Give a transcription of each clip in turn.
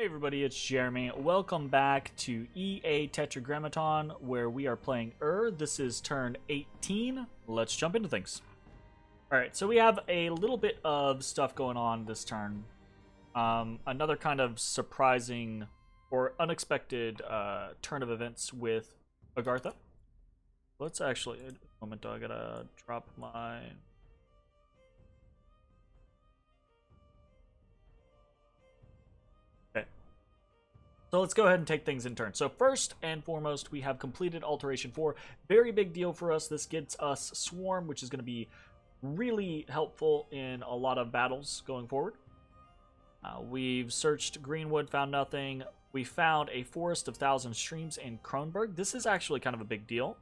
everybody, it's Jeremy. Welcome back to EA Tetragrammaton, where we are playing This is turn 18. Let's jump into things. Alright, so we have a little bit of stuff going on this turn. Another kind of surprising or unexpected turn of events with Agartha. Let's actually... A moment, I gotta drop my... So let's go ahead and take things in turn. So first and foremost, we have completed Alteration 4. Very big deal for us. This gets us Swarm, which is going to be really helpful in a lot of battles going forward. We've searched Greenwood, found nothing. We found a Forest of Thousand Streams in Kronberg. This is actually kind of a big deal.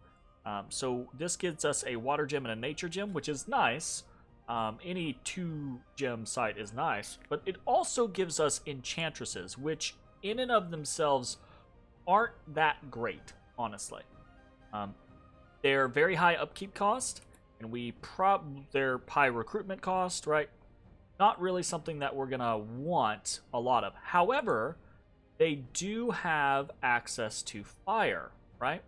So this gets us a Water Gem and a Nature Gem, which is nice. Any 2-gem site is nice. But it also gives us Enchantresses, which... in and of themselves aren't that great, honestly. They're very high upkeep cost, and they're high recruitment cost, right? Not really something that we're gonna want a lot of. However, they do have access to fire, right?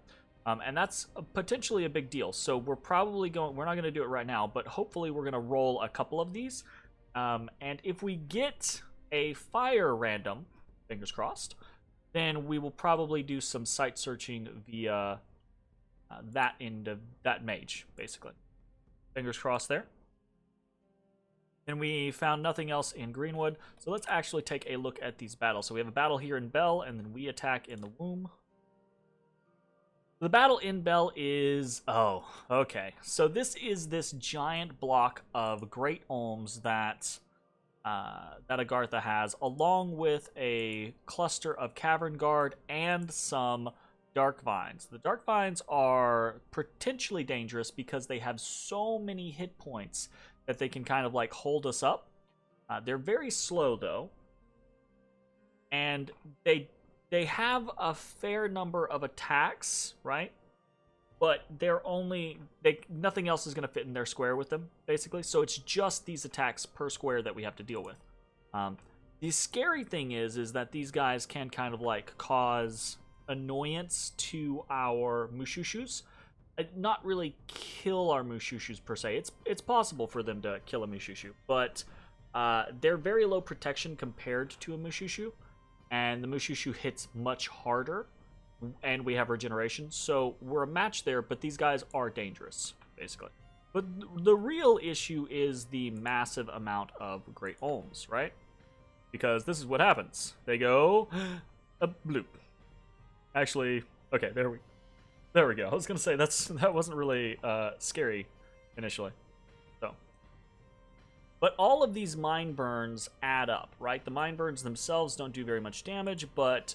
And that's potentially a big deal. So we're not gonna do it right now, but hopefully we're gonna roll a couple of these. And if we get a fire random, fingers crossed, then we will probably do some site searching via that end of that mage, basically. Fingers crossed there. And we found nothing else in Greenwood, so let's actually take a look at these battles. So we have a battle here in Bell, and then we attack in the Womb. The battle in Bell is... oh, okay. So this is this giant block of Great Olms that Agartha has, along with a cluster of Cavern Guard and some Dark Vines. The Dark Vines are potentially dangerous because they have so many hit points that they can kind of like hold us up. They're very slow though, and they have a fair number of attacks, right? But nothing else is going to fit in their square with them, basically. So it's just these attacks per square that we have to deal with. The scary thing is that these guys can kind of like cause annoyance to our Mushushus. Not really kill our Mushushus per se. It's possible for them to kill a Mushushu, but they're very low protection compared to a Mushushu, and the Mushushu hits much harder. And we have regeneration, so we're a match there, but these guys are dangerous, basically. But the real issue is the massive amount of Great Olms, right? Because this is what happens. They go, a bloop. Actually, okay, there we go. I was gonna say, that wasn't really scary initially. But all of these Mind Burns add up, right? The Mind Burns themselves don't do very much damage, but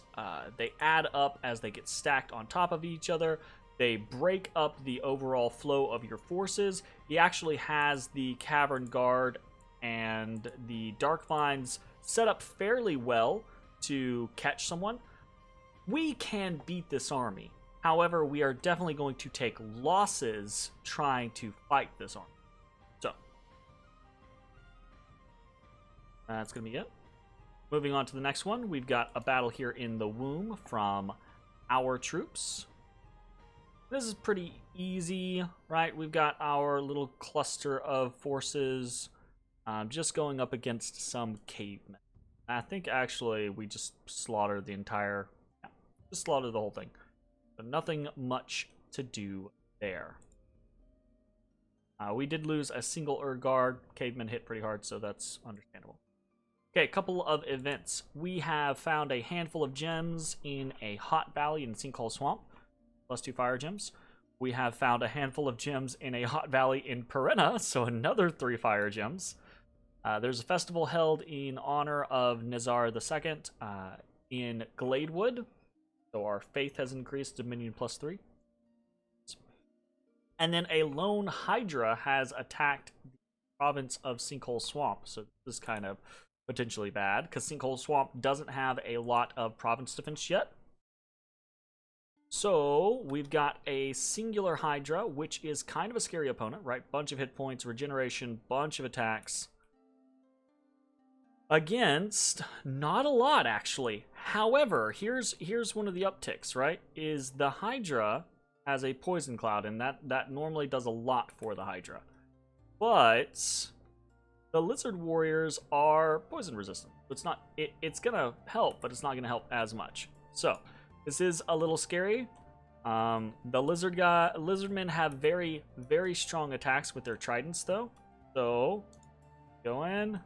they add up as they get stacked on top of each other. They break up the overall flow of your forces. He actually has the Cavern Guard and the Dark Vines set up fairly well to catch someone. We can beat this army. However, we are definitely going to take losses trying to fight this army. That's going to be it. Moving on to the next one, we've got a battle here in the Womb from our troops. This is pretty easy, right? We've got our little cluster of forces just going up against some cavemen. I think actually we just slaughtered the whole thing. But nothing much to do there. We did lose a single Guard. Cavemen hit pretty hard, so that's understandable. Okay, a couple of events. We have found a handful of gems in a hot valley in Sinkhole Swamp, +2 fire gems. We have found a handful of gems in a hot valley in Perenna, so another 3 fire gems. There's a festival held in honor of Nizar II in Gladewood, so our faith has increased, Dominion +3. And then a lone Hydra has attacked the province of Sinkhole Swamp, so this is kind of potentially bad, because Sinkhole Swamp doesn't have a lot of province defense yet. So we've got a singular Hydra, which is kind of a scary opponent, right? Bunch of hit points, regeneration, bunch of attacks. against not a lot, actually. However, here's one of the upticks, right? Is the Hydra has a poison cloud, and that normally does a lot for the Hydra. But the Lizard Warriors are poison resistant. It's not it's gonna help, but it's not gonna help as much. So this is a little scary. The lizardmen have very, very strong attacks with their tridents, though. So go in.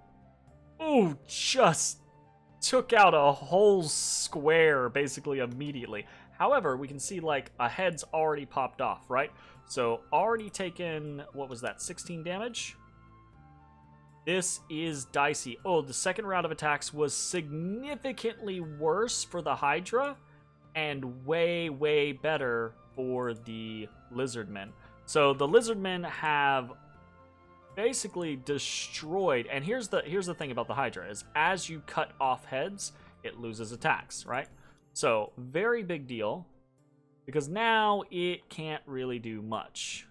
Ooh, just took out a whole square basically immediately. However, we can see like a head's already popped off, right? So already taken, what was that, 16 damage? This is dicey. Oh, the second round of attacks was significantly worse for the Hydra and way, way better for the Lizardmen. So the Lizardmen have basically destroyed, and here's the thing about the Hydra, is as you cut off heads, it loses attacks, right? So, very big deal, because now it can't really do much.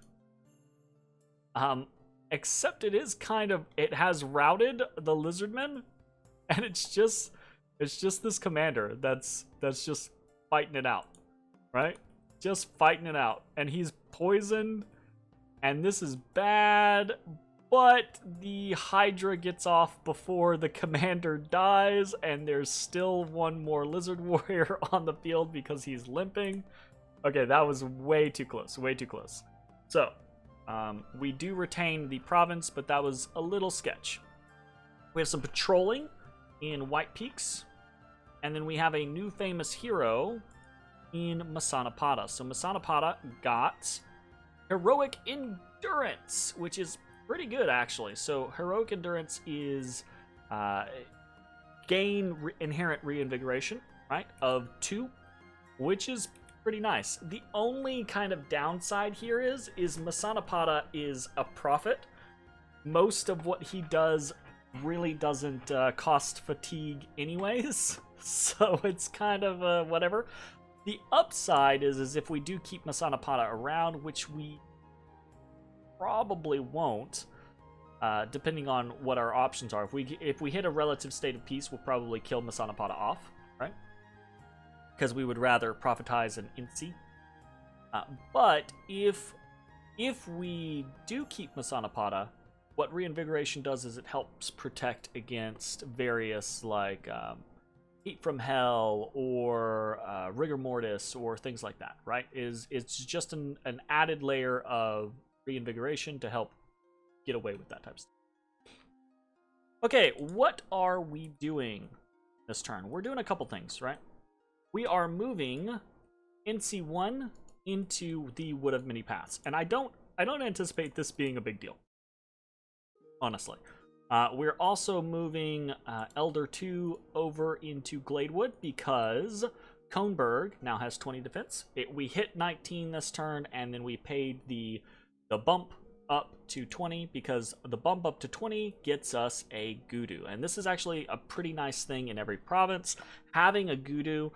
Except it is kind of, it has routed the Lizardmen, and it's just this commander that's just fighting it out, right? Just fighting it out, and he's poisoned, and this is bad, but the Hydra gets off before the commander dies, and there's still one more Lizard Warrior on the field because he's limping. Okay, that was way too close, way too close. So, we do retain the province, but that was a little sketch. We have some patrolling in White Peaks, and then we have a new famous hero in Masanapada. So Masanapada got Heroic Endurance, which is pretty good, actually. So Heroic Endurance is gain inherent reinvigoration, right, of 2, which is pretty nice. The only kind of downside here is Masanapada is a prophet. Most of what he does really doesn't cost fatigue anyways, so it's kind of whatever. The upside is if we do keep Masanapada around, which we probably won't, depending on what our options are. If we hit a relative state of peace, we'll probably kill Masanapada off, right? Because we would rather prophetize an Insi. But if we do keep Masanapada, what reinvigoration does is it helps protect against various like heat from hell or rigor mortis or things like that, right? It's just an added layer of reinvigoration to help get away with that type of stuff. Okay, what are we doing this turn? We're doing a couple things, right? We are moving NC1 into the Wood of Many Paths, and I don't anticipate this being a big deal, honestly. We're also moving Elder 2 over into Gladewood because Coneburg now has 20 defense. We hit 19 this turn, and then we paid the bump up to 20 because the bump up to 20 gets us a Gudu, and this is actually a pretty nice thing in every province. Having a Gudu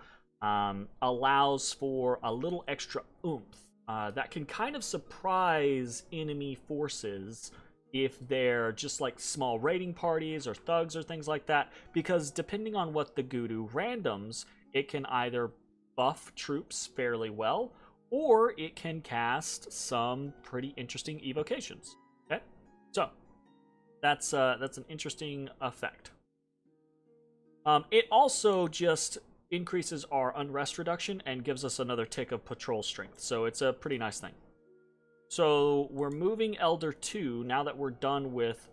allows for a little extra oomph that can kind of surprise enemy forces if they're just like small raiding parties or thugs or things like that, because depending on what the Gudu randoms, it can either buff troops fairly well, or it can cast some pretty interesting evocations. Okay, so that's an interesting effect. It also just increases our unrest reduction and gives us another tick of patrol strength, so it's a pretty nice thing. So we're moving Elder 2, now that we're done with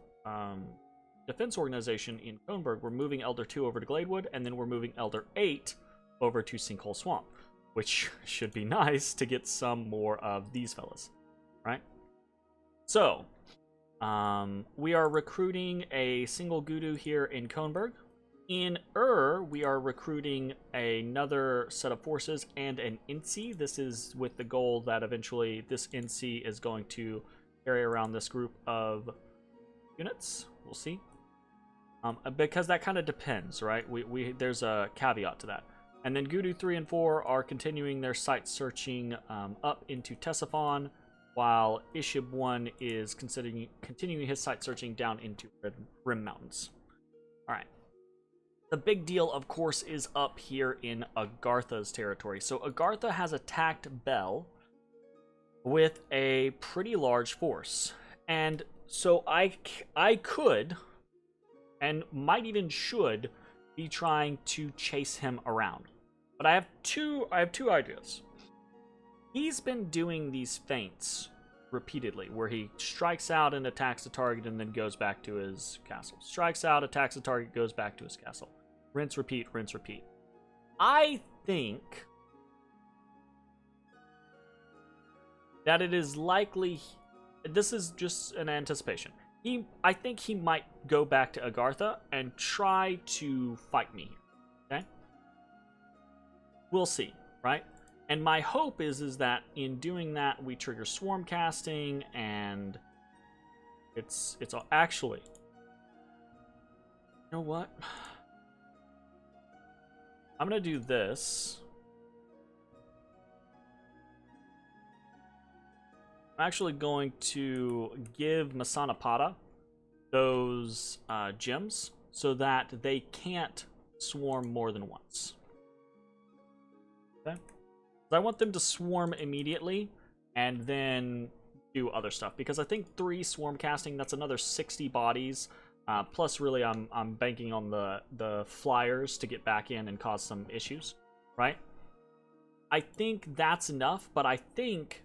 Defense Organization in Coneburg, we're moving Elder 2 over to Gladewood, and then we're moving Elder 8 over to Sinkhole Swamp, which should be nice to get some more of these fellas, right? So, we are recruiting a single Gudu here in Coneburg. In we are recruiting another set of forces and an Insi. This is with the goal that eventually this Insi is going to carry around this group of units. We'll see. Because that kind of depends, right? There's a caveat to that. And then Gudu 3 and 4 are continuing their site searching up into Tessaphon, while Ishib 1 is continuing his site searching down into Rim Mountains. All right. The big deal, of course, is up here in Agartha's territory. So Agartha has attacked Bel with a pretty large force. And so I could, and might even should, be trying to chase him around. But I have two ideas. He's been doing these feints repeatedly, where he strikes out and attacks the target and then goes back to his castle. Strikes out, attacks the target, goes back to his castle. Rinse, repeat, rinse, repeat. I think that it is likely, this is just an anticipation, I think he might go back to Agartha and try to fight me here, okay? We'll see, right? And my hope is that in doing that, we trigger swarm casting, and it's actually, you know what? I'm gonna do this. I'm actually going to give Masanapada those gems so that they can't swarm more than once. Okay? I want them to swarm immediately and then do other stuff, because I think 3 swarm casting, that's another 60 bodies. Plus, really, I'm banking on the flyers to get back in and cause some issues, right? I think that's enough, but I think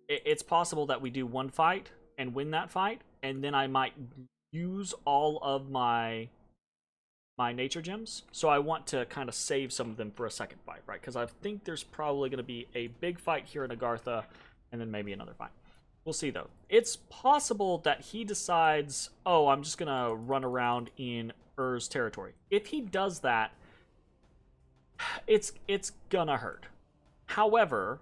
it's possible that we do one fight and win that fight, and then I might use all of my nature gems. So I want to kind of save some of them for a second fight, right? Because I think there's probably going to be a big fight here in Agartha, and then maybe another fight. We'll see, though. It's possible that he decides, oh, I'm just going to run around in Ur's territory. If he does that, it's gonna hurt. However,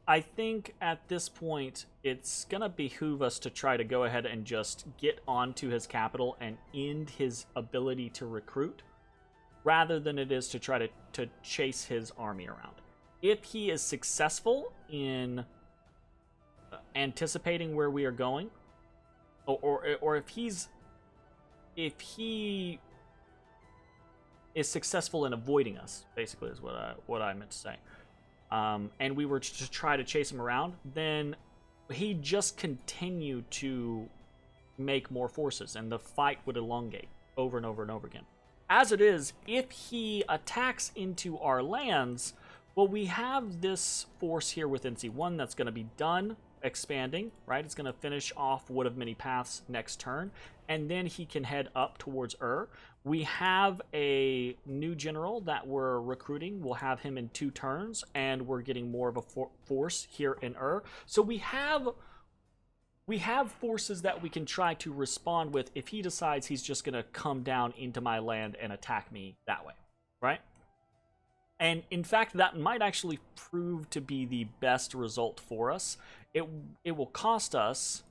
I think at this point, it's going to behoove us to try to go ahead and just get onto his capital and end his ability to recruit, rather than it is to try to chase his army around. If he is successful in anticipating where we are going, or if he is successful in avoiding us, basically is what I meant to say, and we were to try to chase him around, then he'd just continue to make more forces, and the fight would elongate over and over and over again. As it is, if he attacks into our lands, well, we have this force here with NC1 that's going to be done expanding, right? It's going to finish off Wood of Many Paths next turn, and then he can head up towards We have a new general that we're recruiting. We'll have him in 2 turns, and we're getting more of a force here in So we have forces that we can try to respond with if he decides he's just going to come down into my land and attack me that way, right? And in fact, that might actually prove to be the best result for us. It will cost us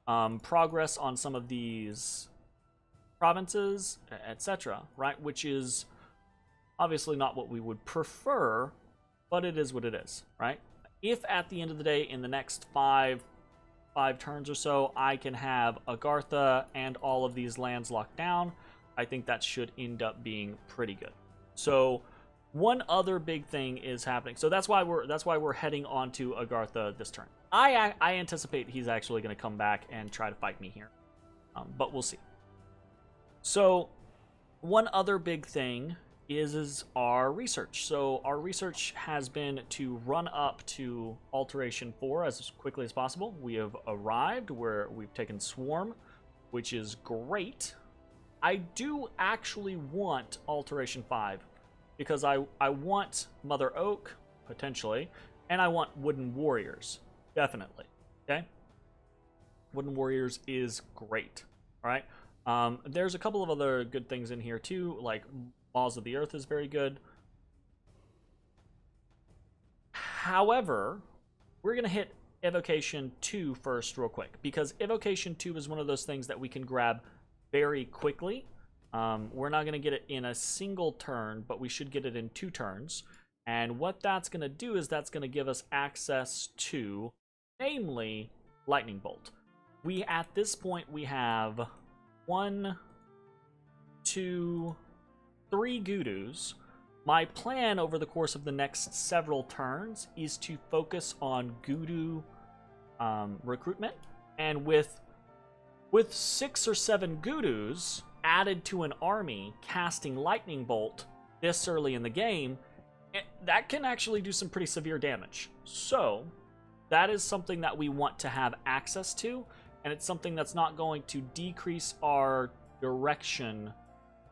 progress on some of these provinces, etc., right? Which is obviously not what we would prefer, but it is what it is, right? If at the end of the day, in the next five turns or so, I can have Agartha and all of these lands locked down, I think that should end up being pretty good. So one other big thing is happening. So that's why we're heading on to Agartha this turn. I anticipate he's actually going to come back and try to fight me here, but we'll see. So one other big thing is our research. So our research has been to run up to Alteration 4 as quickly as possible. We have arrived where we've taken Swarm, which is great. I do actually want Alteration 5 because I want Mother Oak, potentially, and I want Wooden Warriors, definitely, okay? Wooden Warriors is great, all right? There's a couple of other good things in here too, like Laws of the Earth is very good. However, we're going to hit Evocation 2 first real quick, because Evocation 2 is one of those things that we can grab very quickly. We're not going to get it in a single turn, but we should get it in 2 turns. And what that's going to do is that's going to give us access to, namely, Lightning Bolt. At this point, we have 1, to 3 Gudus. My plan over the course of the next several turns is to focus on Gudu recruitment, and with 6 or 7 Gudus added to an army casting Lightning Bolt this early in the game, that can actually do some pretty severe damage. So that is something that we want to have access to, and it's something that's not going to decrease our direction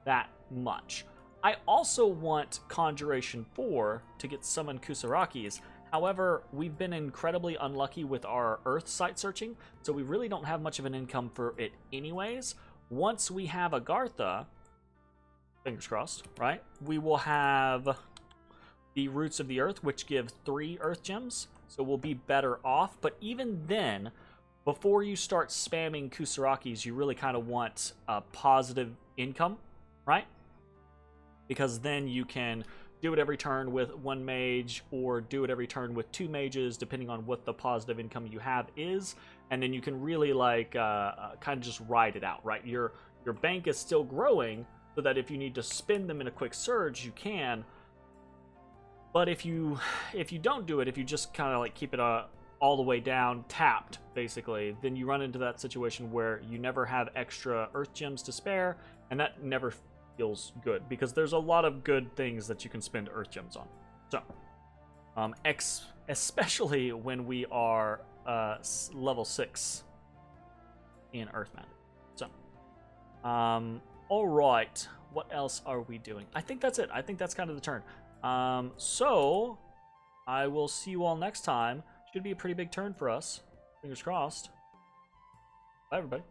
that much. I also want Conjuration 4 to get summoned Kusarakis. However, we've been incredibly unlucky with our Earth site searching, so we really don't have much of an income for it anyways. Once we have Agartha, fingers crossed, right? We will have the Roots of the Earth, which give 3 Earth Gems, so we'll be better off. But even then, before you start spamming Kusarakis, you really kind of want a positive income, right? Because then you can do it every turn with 1 mage, or do it every turn with 2 mages, depending on what the positive income you have is. And then you can really like kind of just ride it out, right? Your bank is still growing, so that if you need to spend them in a quick surge, you can. But if you don't do it, if you just kind of like keep it all the way down, tapped, basically, then you run into that situation where you never have extra Earth Gems to spare, and that never feels good, because there's a lot of good things that you can spend Earth Gems on. So, especially when we are level 6 in Earth Magic. So, all right, what else are we doing? I think that's it. I think that's kind of the turn. So, I will see you all next time. Should be a pretty big turn for us. Fingers crossed. Bye, everybody.